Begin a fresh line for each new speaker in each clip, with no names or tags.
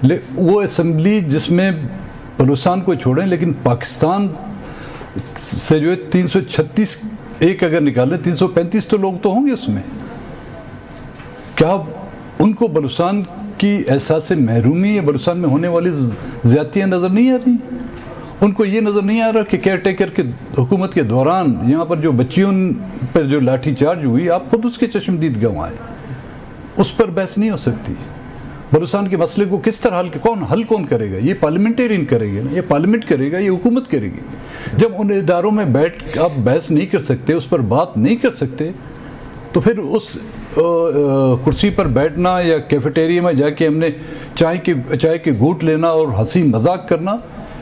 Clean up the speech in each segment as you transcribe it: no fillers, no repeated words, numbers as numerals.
وہ اسمبلی جس میں بلوچستان کو چھوڑیں لیکن پاکستان سے جو ہے 336 ایک اگر نکالیں 335 تو لوگ تو ہوں گے اس میں. کیا ان کو بلوچستان کی احساس محرومی یا بلوچستان میں ہونے والی زیادتیاں نظر نہیں آ رہی؟ ان کو یہ نظر نہیں آ رہا کہ کیئر ٹیکر کے حکومت کے دوران یہاں پر جو بچیوں پر جو لاٹھی چارج ہوئی آپ خود اس کے چشمدید گواہ ہیں. اس پر بحث نہیں ہو سکتی. بلوچستان کے مسئلے کو کس طرح حل کون کرے گا؟ یہ پارلیمنٹیرین کرے گا، یہ پارلیمنٹ کرے گا، یہ حکومت کرے گی. جب ان اداروں میں بیٹھ آپ بحث نہیں کر سکتے، اس پر بات نہیں کر سکتے، تو پھر اس کرسی پر بیٹھنا یا کیفیٹیریا میں جا کے ہم نے چائے کے گھونٹ لینا اور ہنسی مذاق کرنا،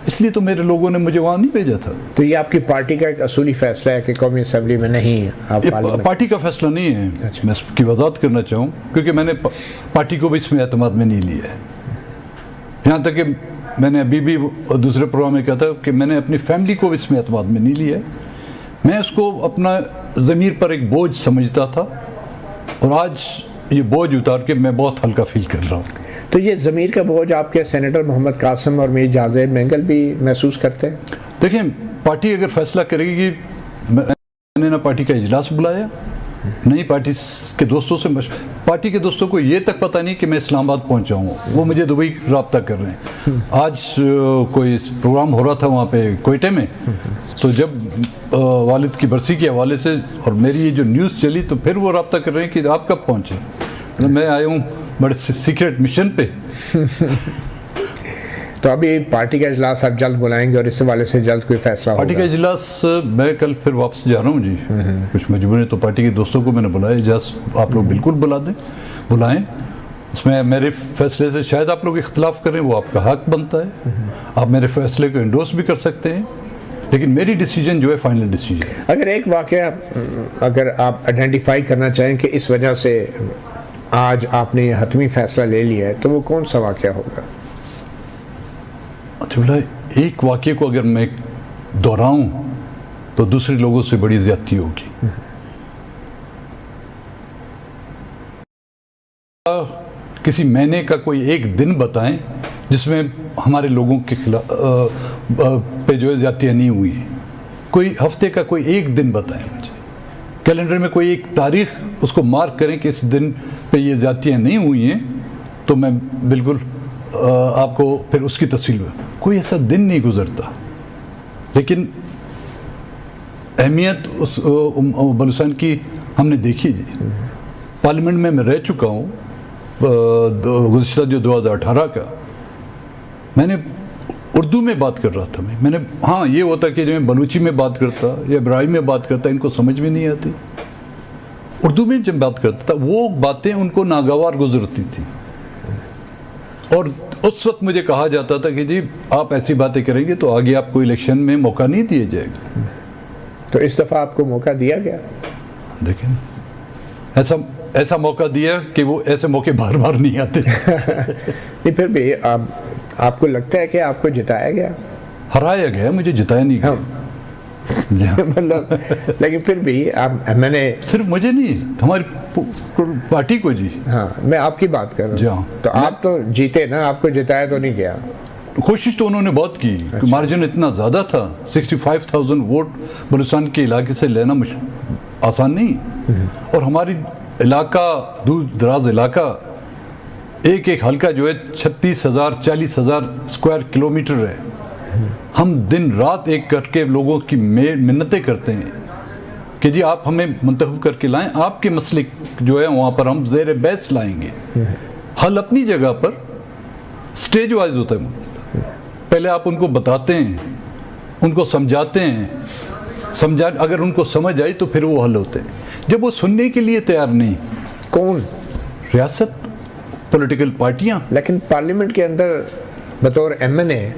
اس لیے تو میرے لوگوں نے مجھے وہاں نہیں بھیجا تھا.
تو یہ آپ کی پارٹی کا ایک اصولی فیصلہ ہے کہ قومی اسمبلی میں نہیں آپ
پارٹی کا فیصلہ نہیں ہے. میں اس کی وضاحت کرنا چاہوں کیونکہ میں نے پارٹی کو بھی اس میں اعتماد میں نہیں لیا ہے. یہاں تک کہ میں نے ابھی بھی دوسرے پروگرام میں کہا تھا کہ میں نے اپنی فیملی کو بھی اس میں اعتماد میں نہیں لیا ہے. میں اس کو اپنا ضمیر پر ایک بوجھ سمجھتا تھا اور آج یہ بوجھ اتار کے میں بہت ہلکا فیل کر رہا ہوں.
تو یہ ضمیر کا بوجھ آپ کے سینیٹر محمد قاسم اور میر جہاں زیب مینگل بھی محسوس کرتے ہیں؟
دیکھیں، پارٹی اگر فیصلہ کرے گی، میں نے نہ پارٹی کا اجلاس بلایا، نہیں پارٹی کے دوستوں سے پارٹی کے دوستوں کو یہ تک پتہ نہیں کہ میں اسلام آباد پہنچا ہوں. وہ مجھے دبئی رابطہ کر رہے ہیں. آج کوئی پروگرام ہو رہا تھا وہاں پہ کوئٹے میں، تو جب والد کی برسی کے حوالے سے اور میری یہ جو نیوز چلی تو پھر وہ رابطہ کر رہے ہیں کہ آپ کب پہنچے. میں آیا ہوں بڑے سیکرٹ مشن پہ.
تو ابھی پارٹی کا اجلاس آپ جلد بلائیں گے اور اس حوالے سے جلد کوئی فیصلہ ہوگا؟
پارٹی کا اجلاس میں کل پھر واپس جا رہا ہوں جی. کچھ مجبوری تو پارٹی کے دوستوں کو میں نے بلایا. اجلاس آپ لوگ بالکل بلائیں. اس میں میرے فیصلے سے شاید آپ لوگ اختلاف کریں، وہ آپ کا حق بنتا ہے. آپ میرے فیصلے کو انڈورس بھی کر سکتے ہیں، لیکن میری ڈیسیجن جو ہے فائنل ڈیسیجن.
اگر ایک واقعہ اگر آپ آئیڈینٹیفائی کرنا چاہیں کہ اس وجہ سے آج آپ نے یہ حتمی فیصلہ لے لیا ہے، تو وہ کون سا واقعہ ہوگا؟
ایک واقعے کو اگر میں دہراؤں تو دوسرے لوگوں سے بڑی زیادتی ہوگی. کسی مہینے کا کوئی ایک دن بتائیں جس میں ہمارے لوگوں کے خلاف پہ جو ہے زیادتیاں نہیں ہوئی ہیں. کوئی ہفتے کا کوئی ایک دن بتائیں مجھے. کیلنڈر میں کوئی ایک تاریخ اس کو مارک کریں کہ اس دن پہ یہ زیادتیاں نہیں ہوئی ہیں، تو میں بالکل آپ کو پھر اس کی تفصیل میں. کوئی ایسا دن نہیں گزرتا. لیکن اہمیت اس بلوچستان کی ہم نے دیکھی جی. پارلیمنٹ میں رہ چکا ہوں گزشتہ جو 2018 کا. میں نے اردو میں بات کر رہا تھا. میں نے ہاں یہ ہوتا کہ جو میں بلوچی میں بات کرتا یا برائی میں بات کرتا ان کو سمجھ میں نہیں آتی. اردو میں جب بات کرتا تھا وہ باتیں ان کو ناگوار گزرتی تھیں، اور اس وقت مجھے کہا جاتا تھا کہ جی آپ ایسی باتیں کریں گے تو آگے آپ کو الیکشن میں موقع نہیں دیا جائے گا.
تو اس دفعہ آپ کو موقع دیا گیا؟
دیکھیں ایسا موقع دیا کہ وہ ایسے موقع بار بار نہیں آتے.
نہیں پھر بھی آپ کو لگتا ہے کہ آپ کو جتایا گیا؟
ہرایا گیا، مجھے جتایا نہیں گیا.
مطلب لیکن پھر بھی میں نے
صرف مجھے نہیں، ہماری پارٹی کو جی.
ہاں میں آپ کی بات کر رہا ہوں. تو آپ تو جیتے نا، آپ کو جتایا تو نہیں گیا.
کوشش تو انہوں نے بہت کی. مارجن اتنا زیادہ تھا، 65,000 ووٹ بلوچستان کے علاقے سے لینا آسان نہیں. اور ہماری علاقہ دور دراز علاقہ ایک حلقہ جو ہے 36,000 40,000 اسکوائر کلومیٹر ہے. ہم دن رات ایک کر کے لوگوں کی منتیں کرتے ہیں کہ جی آپ ہمیں منتخب کر کے لائیں، آپ کے مسئلے جو ہے وہاں پر ہم زیر بحث لائیں گے. حل اپنی جگہ پر سٹیج وائز ہوتا ہے. پہلے آپ ان کو بتاتے ہیں، ان کو سمجھاتے ہیں، اگر ان کو سمجھ آئی تو پھر وہ حل ہوتے ہیں. جب وہ سننے کے لیے تیار نہیں.
کون؟
ریاست، پولیٹیکل پارٹیاں.
لیکن پارلیمنٹ کے اندر بطور ایم این اے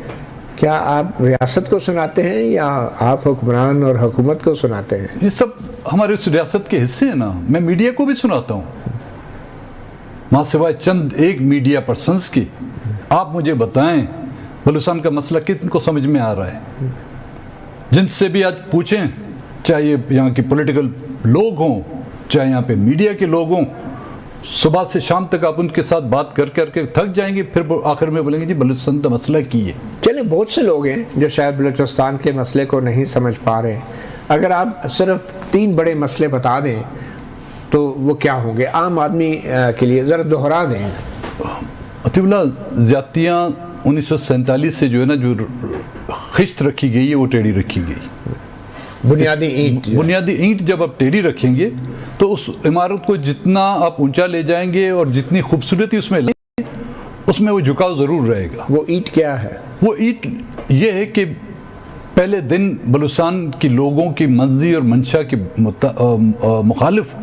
کیا آپ ریاست کو سناتے ہیں یا آپ حکمران اور حکومت کو سناتے ہیں؟
یہ سب ہمارے اس ریاست کے حصے ہیں نا. میں میڈیا کو بھی سناتا ہوں، ماں سوائے چند ایک میڈیا پرسنس کی. آپ مجھے بتائیں بلوچستان کا مسئلہ کتن کو سمجھ میں آ رہا ہے؟ جن سے بھی آج پوچھیں، چاہے یہاں کے پولیٹیکل لوگ ہوں، چاہے یہاں پہ میڈیا کے لوگ ہوں، صبح سے شام تک آپ ان کے ساتھ بات کر کر کے تھک جائیں گے، پھر آخر میں بولیں گے جی بلوچستان کا مسئلہ کی ہے۔
چلیں، بہت سے لوگ ہیں جو شاید بلوچستان کے مسئلے کو نہیں سمجھ پا رہے ہیں، اگر آپ صرف 3 بڑے مسئلے بتا دیں تو وہ کیا ہوں گے عام آدمی کے لیے؟ ذرا دہرا دیں۔
عطیہ اللہ، زیادتیاں 1947 سے جو ہے نا جو خشت رکھی گئی ہے وہ ٹیڑھی رکھی گئی۔ بنیادی اینٹ جب آپ ٹیڑھی رکھیں گے تو اس عمارت کو جتنا آپ اونچا لے جائیں گے اور جتنی خوبصورتی اس میں لیں گے اس میں وہ جھکاؤ ضرور رہے گا۔
وہ اینٹ کیا ہے؟
وہ اینٹ یہ ہے کہ پہلے دن بلوچستان کی لوگوں کی منزی اور منشا کے مخالف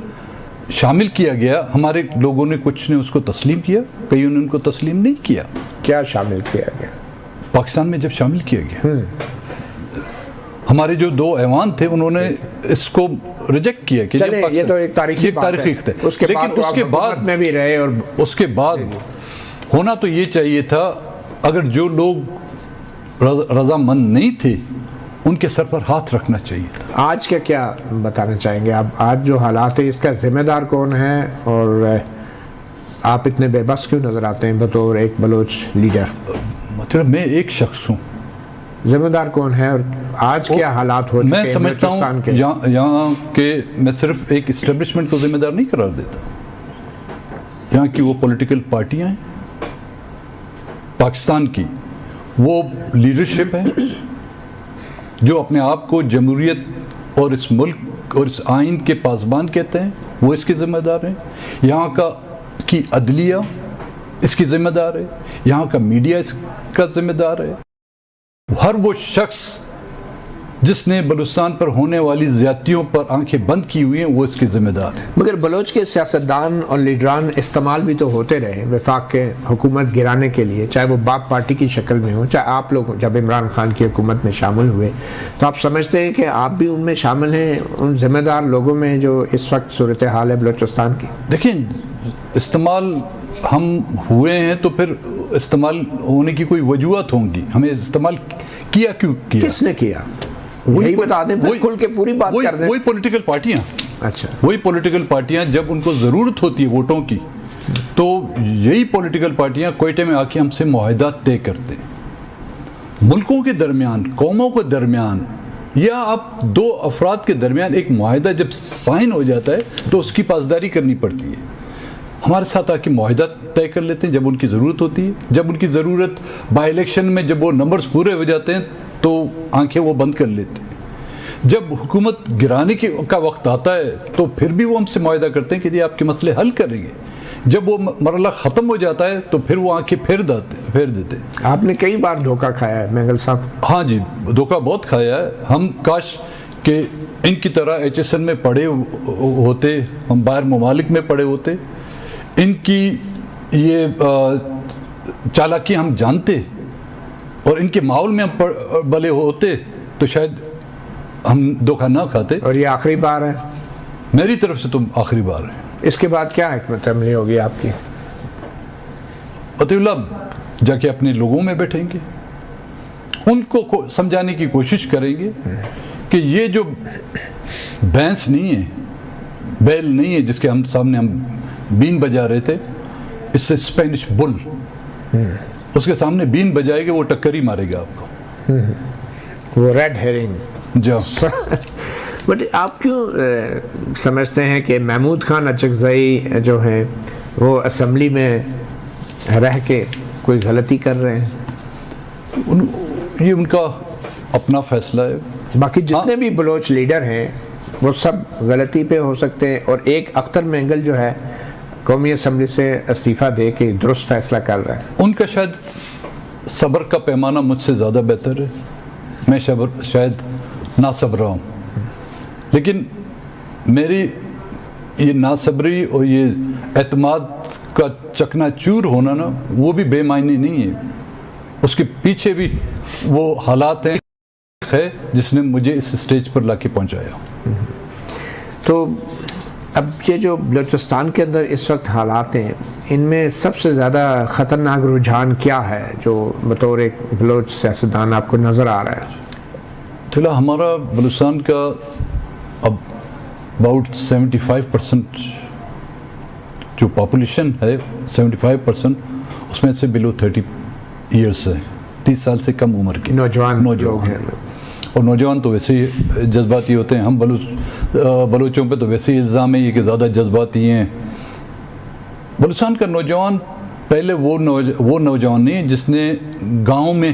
شامل کیا گیا، ہمارے لوگوں نے کچھ نے اس کو تسلیم کیا، کئیوں نے ان کو تسلیم نہیں کیا۔
کیا شامل کیا گیا؟
پاکستان میں جب شامل کیا گیا، ہمارے جو 2 ایوان تھے انہوں نے اس کو ریجیکٹ کیا کہ
یہ تو ایک تاریخی بات ہے،
لیکن اس کے بعد
میں بھی رہے، اور
اس کے بعد ہونا تو یہ چاہیے تھا اگر جو لوگ رضامند نہیں تھے ان کے سر پر ہاتھ رکھنا چاہیے تھا۔
آج کا کیا بتانا چاہیں گے آپ؟ آج جو حالات ہیں اس کا ذمہ دار کون ہے، اور آپ اتنے بے بس کیوں نظر آتے ہیں بطور ایک بلوچ لیڈر؟
مطلب میں ایک شخص ہوں،
ذمہ دار کون ہے، اور آج کیا حالات ہو چکے ہیں؟
میں سمجھتا ہوں یہاں کہ میں صرف ایک اسٹیبلشمنٹ کو ذمہ دار نہیں قرار دیتا، یہاں کی وہ پولیٹیکل پارٹیاں ہیں پاکستان کی، وہ لیڈرشپ ہے جو اپنے آپ کو جمہوریت اور اس ملک اور اس آئین کے پاسبان کہتے ہیں، وہ اس کے ذمہ دار ہیں۔ یہاں کی عدلیہ اس کی ذمہ دار ہے، یہاں کا میڈیا اس کا ذمہ دار ہے، ہر وہ شخص جس نے بلوچستان پر ہونے والی زیادتیوں پر آنکھیں بند کی ہوئی ہیں وہ اس کے ذمہ دار ہیں۔
مگر بلوچ کے سیاستدان اور لیڈران استعمال بھی تو ہوتے رہے وفاق کے حکومت گرانے کے لیے، چاہے وہ باپ پارٹی کی شکل میں ہو، چاہے آپ لوگ جب عمران خان کی حکومت میں شامل ہوئے تو آپ سمجھتے ہیں کہ آپ بھی ان میں شامل ہیں، ان ذمہ دار لوگوں میں جو اس وقت صورتحال ہے بلوچستان کی؟
دیکھیں، استعمال ہم ہوئے ہیں تو پھر استعمال ہونے کی کوئی وجوہات ہوں گی، ہمیں استعمال کیا کیوں کیا؟
کس نے کیا؟ وہی بتا دیں، پھر کھل کے پوری بات کر دیں۔
وہی پولیٹیکل پارٹیاں،
اچھا،
وہی پولیٹیکل پارٹیاں جب ان کو ضرورت ہوتی ہے ووٹوں کی تو یہی پولیٹیکل پارٹیاں کوئٹے میں آ کے ہم سے معاہدات طے کرتے ہیں۔ ملکوں کے درمیان، قوموں کے درمیان یا آپ 2 افراد کے درمیان ایک معاہدہ جب سائن ہو جاتا ہے تو اس کی پاسداری کرنی پڑتی ہے۔ ہمارے ساتھ آ کے معاہدہ طے کر لیتے ہیں جب ان کی ضرورت ہوتی ہے، جب ان کی ضرورت بائی الیکشن میں جب وہ نمبرز پورے ہو جاتے ہیں تو آنکھیں وہ بند کر لیتے ہیں۔ جب حکومت گرانے کا وقت آتا ہے تو پھر بھی وہ ہم سے معاہدہ کرتے ہیں کہ جی آپ کے مسئلے حل کریں گے۔ جب وہ مرحلہ ختم ہو جاتا ہے تو پھر وہ آنکھیں پھیر دیتے ہیں۔
آپ نے کئی بار دھوکہ کھایا ہے مینگل صاحب۔
ہاں جی، دھوکہ بہت کھایا ہے۔ ہم کاش کہ ان کی طرح HSN میں پڑھے ہوتے، ہم باہر ممالک میں پڑھے ہوتے، ان کی یہ چالاکی ہم جانتے اور ان کے ماحول میں ہم بلے ہوتے تو شاید ہم دھوکہ نہ کھاتے۔
اور یہ آخری بار ہے
میری طرف سے، تو آخری بار ہے۔
اس کے بعد کیا حکمت عملی ہوگی آپ کی؟
عطیہ اللہ جا کے اپنے لوگوں میں بیٹھیں گے، ان کو سمجھانے کی کوشش کریں گے کہ یہ جو بھینس نہیں ہے، بیل نہیں ہے جس کے ہم سامنے ہم بین بجا رہے تھے، اس سے اسپینش بل، اس کے سامنے بین بجائے گا وہ ٹکر ہی مارے گا آپ کو،
وہ ریڈ ہیرنگ۔
جا
بٹ آپ کیوں سمجھتے ہیں کہ محمود خان اچکزئی جو ہیں وہ اسمبلی میں رہ کے کوئی غلطی کر رہے ہیں؟
یہ ان کا اپنا فیصلہ ہے۔
باقی جتنے بھی بلوچ لیڈر ہیں وہ سب غلطی پہ ہو سکتے ہیں، اور ایک اختر مینگل جو ہے قومی اسمبلی سے استعفیٰ دے کے درست فیصلہ کر رہا ہے۔
ان کا شاید صبر کا پیمانہ مجھ سے زیادہ بہتر ہے، میں شاید ناصبر ہوں، لیکن میری یہ ناصبری اور یہ اعتماد کا چکنا چور ہونا نا وہ بھی بے معنی نہیں ہے، اس کے پیچھے بھی وہ حالات ہیں ہے جس نے مجھے اس سٹیج پر لا کے پہنچایا۔
تو اب یہ جو بلوچستان کے اندر اس وقت حالات ہیں، ان میں سب سے زیادہ خطرناک رجحان کیا ہے جو بطور ایک بلوچ سیاستدان آپ کو نظر آ رہا ہے؟
تو ہمارا بلوچستان کا اب اباؤٹ 75% جو پاپولیشن ہے 75%، اس میں سے بلو 30 ایئرس ہے، 30 سال سے کم عمر کے
نوجوان لوگ ہیں.
اور نوجوان تو ویسے ہی جذباتی ہوتے ہیں. ہم بلوچوں پہ تو ویسے ہی الزام ہے یہ کہ زیادہ جذباتی ہیں. بلوچستان کا نوجوان پہلے وہ نوجوان نہیں جس نے گاؤں میں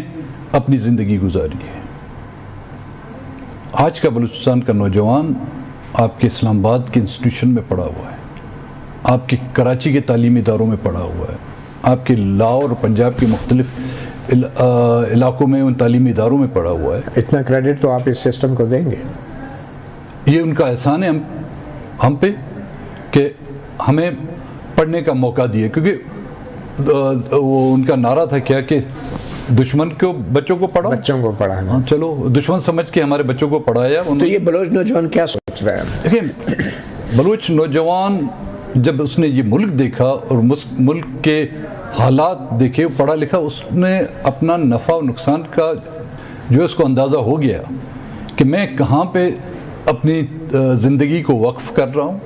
اپنی زندگی گزاری ہے. آج کا بلوچستان کا نوجوان آپ کے اسلام آباد کے انسٹیٹیوشن میں پڑھا ہوا ہے، آپ کے کراچی کے تعلیمی اداروں میں پڑھا ہوا ہے، آپ کے لاہور اور پنجاب کے مختلف علاقوں میں ان تعلیمی اداروں میں پڑھا ہوا ہے.
اتنا کریڈٹ تو آپ اس سسٹم کو دیں گے؟
یہ ان کا احسان ہے ہم پہ کہ ہمیں پڑھنے کا موقع دیا، کیونکہ وہ ان کا نعرہ تھا کیا کہ دشمن کو بچوں کو پڑھاؤ،
بچوں کو پڑھانا.
ہاں چلو دشمن سمجھ کے ہمارے بچوں کو پڑھایا.
تو یہ بلوچ نوجوان کیا سوچ رہے ہیں؟
دیکھیں، بلوچ نوجوان جب اس نے یہ ملک دیکھا اور ملک کے حالات دیکھے، پڑھا لکھا، اس نے اپنا نفع و نقصان کا جو اس کو اندازہ ہو گیا کہ میں کہاں پہ اپنی زندگی کو وقف کر رہا ہوں